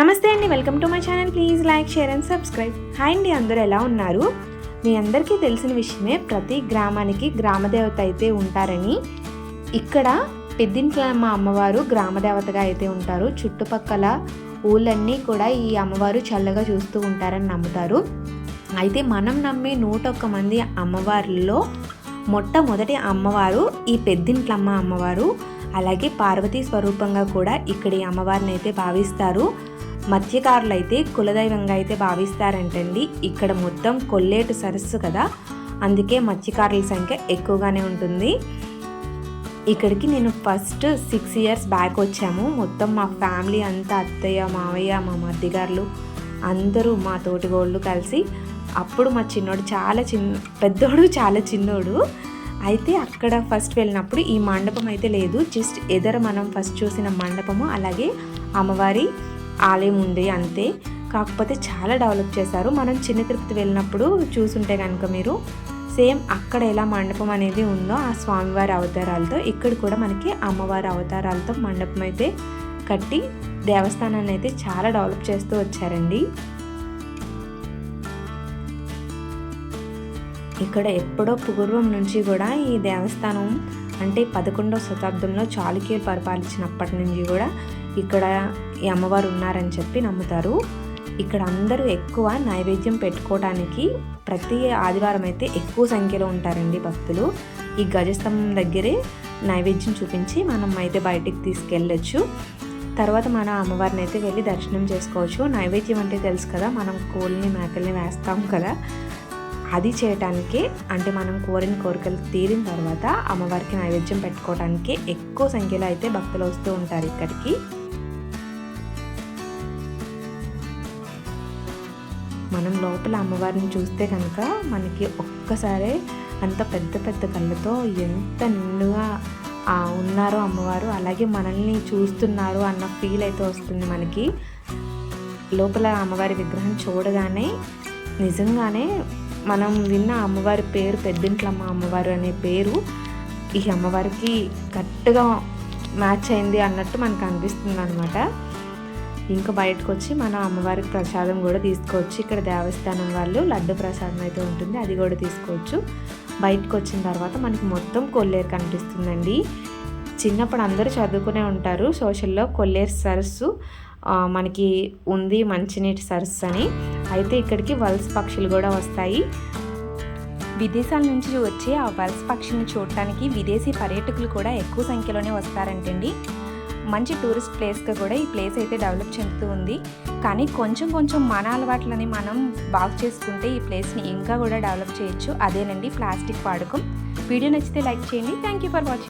నమస్తే అండి, welcome to my channel. Please like, share and subscribe. Hi అండి, అందరూ ఎలా ఉన్నారు? మీ అందరికీ తెలిసిన విషయమే, ప్రతి గ్రామానికి గ్రామదేవత అయితే ఉంటారని. ఇక్కడ పెద్దింట్లమ్మ అమ్మవారు గ్రామదేవతగా అయితే ఉంటారు. చుట్టుపక్కల ఊళ్ళన్నీ కూడా ఈ అమ్మవారు చల్లగా చూస్తూ ఉంటారని నమ్ముతారు. అయితే మనం నమ్మే 101 మంది అమ్మవార్లలో మొట్టమొదటి అమ్మవారు ఈ పెద్దింట్లమ్మ అమ్మవారు. అలాగే పార్వతీ స్వరూపంగా కూడా ఇక్కడి అమ్మవారిని అయితే భావిస్తారు. మత్స్యకారులు అయితే కులదైవంగా అయితే భావిస్తారంటండి. ఇక్కడ మొత్తం కొల్లేటు సరస్సు కదా, అందుకే మత్స్యకారుల సంఖ్య ఎక్కువగానే ఉంటుంది. ఇక్కడికి నేను ఫస్ట్ 6 years బ్యాక్ వచ్చాము. మొత్తం మా ఫ్యామిలీ అంతా, అత్తయ్య, మావయ్య, మా మధ్యగారులు అందరూ, మా తోటిగోళ్ళు కలిసి. అప్పుడు మా చిన్నోడు పెద్దోడు చాలా చిన్నోడు. అయితే అక్కడ ఫస్ట్ వెళ్ళినప్పుడు ఈ మండపం అయితే లేదు. జస్ట్ ఎదర మనం ఫస్ట్ చూసిన మండపము, అలాగే అమ్మవారి ఆలయం ఉంది అంతే. కాకపోతే చాలా డెవలప్ చేశారు. మనం చిన్న తిరుపతి వెళ్ళినప్పుడు చూసుంటే కనుక మీరు సేమ్ అక్కడ ఎలా మండపం అనేది ఉందో ఆ స్వామివారి అవతారాలతో ఇక్కడ కూడా మనకి అమ్మవారి అవతారాలతో మండపం అయితే కట్టి దేవస్థానాన్ని అయితే చాలా డెవలప్ చేస్తూ వచ్చారండి. ఇక్కడ ఎప్పుడో పూర్వం నుంచి కూడా ఈ దేవస్థానం అంటే 11వ శతాబ్దంలో చాళుక్యులు పరిపాలించినప్పటి నుంచి కూడా ఇక్కడ ఈ అమ్మవారు ఉన్నారని చెప్పి నమ్ముతారు. ఇక్కడ అందరూ ఎక్కువ నైవేద్యం పెట్టుకోవడానికి ప్రతి ఆదివారం అయితే ఎక్కువ సంఖ్యలో ఉంటారండి భక్తులు. ఈ గజస్తంభం దగ్గరే నైవేద్యం చూపించి మనం అయితే బయటికి తీసుకెళ్ళచ్చు. తర్వాత మన అమ్మవారిని అయితే వెళ్ళి దర్శనం చేసుకోవచ్చు. నైవేద్యం అంటే తెలుసు కదా, మనం కోళ్ళని మేకల్ని వేస్తాం కదా, అది చేయటానికి, అంటే మనం కోరిన కోరికలు తీరిన తర్వాత అమ్మవారికి నైవేద్యం పెట్టుకోవడానికి ఎక్కువ సంఖ్యలో అయితే భక్తులు వస్తూ ఉంటారు ఇక్కడికి. మనం లోపల అమ్మవారిని చూస్తే కనుక మనకి ఒక్కసారే అంత పెద్ద పెద్ద కళ్ళతో ఎంత నిండుగా ఉన్నారో అమ్మవారు, అలాగే మనల్ని చూస్తున్నారు అన్న ఫీల్ అయితే వస్తుంది మనకి. లోపల అమ్మవారి విగ్రహం చూడగానే నిజంగానే మనం విన్న అమ్మవారి పేరు పెద్దింట్లమ్మ అమ్మవారు అనే పేరు ఈ అమ్మవారికి కరెక్ట్గా మ్యాచ్ అయింది అన్నట్టు మనకు అనిపిస్తుంది అనమాట. ఇంకా బయటకు వచ్చి మన అమ్మవారికి ప్రసాదం కూడా తీసుకోవచ్చు. ఇక్కడ దేవస్థానం వాళ్ళు లడ్డు ప్రసాదం అయితే ఉంటుంది, అది కూడా తీసుకోవచ్చు. బయటకు వచ్చిన తర్వాత మనకి మొత్తం కొల్లేరు కనిపిస్తుందండి. చిన్నప్పుడు అందరూ చదువుకునే ఉంటారు సోషల్లో, కొల్లేరు సరస్సు మనకి ఉంది, మంచినీటి సరస్సు అని. అయితే ఇక్కడికి వలస పక్షులు కూడా వస్తాయి. విదేశాల నుంచి వచ్చి ఆ వలస పక్షులను చూడటానికి విదేశీ పర్యాటకులు కూడా ఎక్కువ సంఖ్యలోనే వస్తారంటండి. మంచి టూరిస్ట్ ప్లేస్గా కూడా ఈ ప్లేస్ అయితే డెవలప్ చెందుతూ ఉంది. కానీ కొంచెం మన అలవాట్లని మనం బాగు చేసుకుంటే ఈ ప్లేస్ని ఇంకా కూడా డెవలప్ చేయొచ్చు. అదేనండి ప్లాస్టిక్ వాడకం. వీడియో నచ్చితే లైక్ చేయండి. Thank you for watching.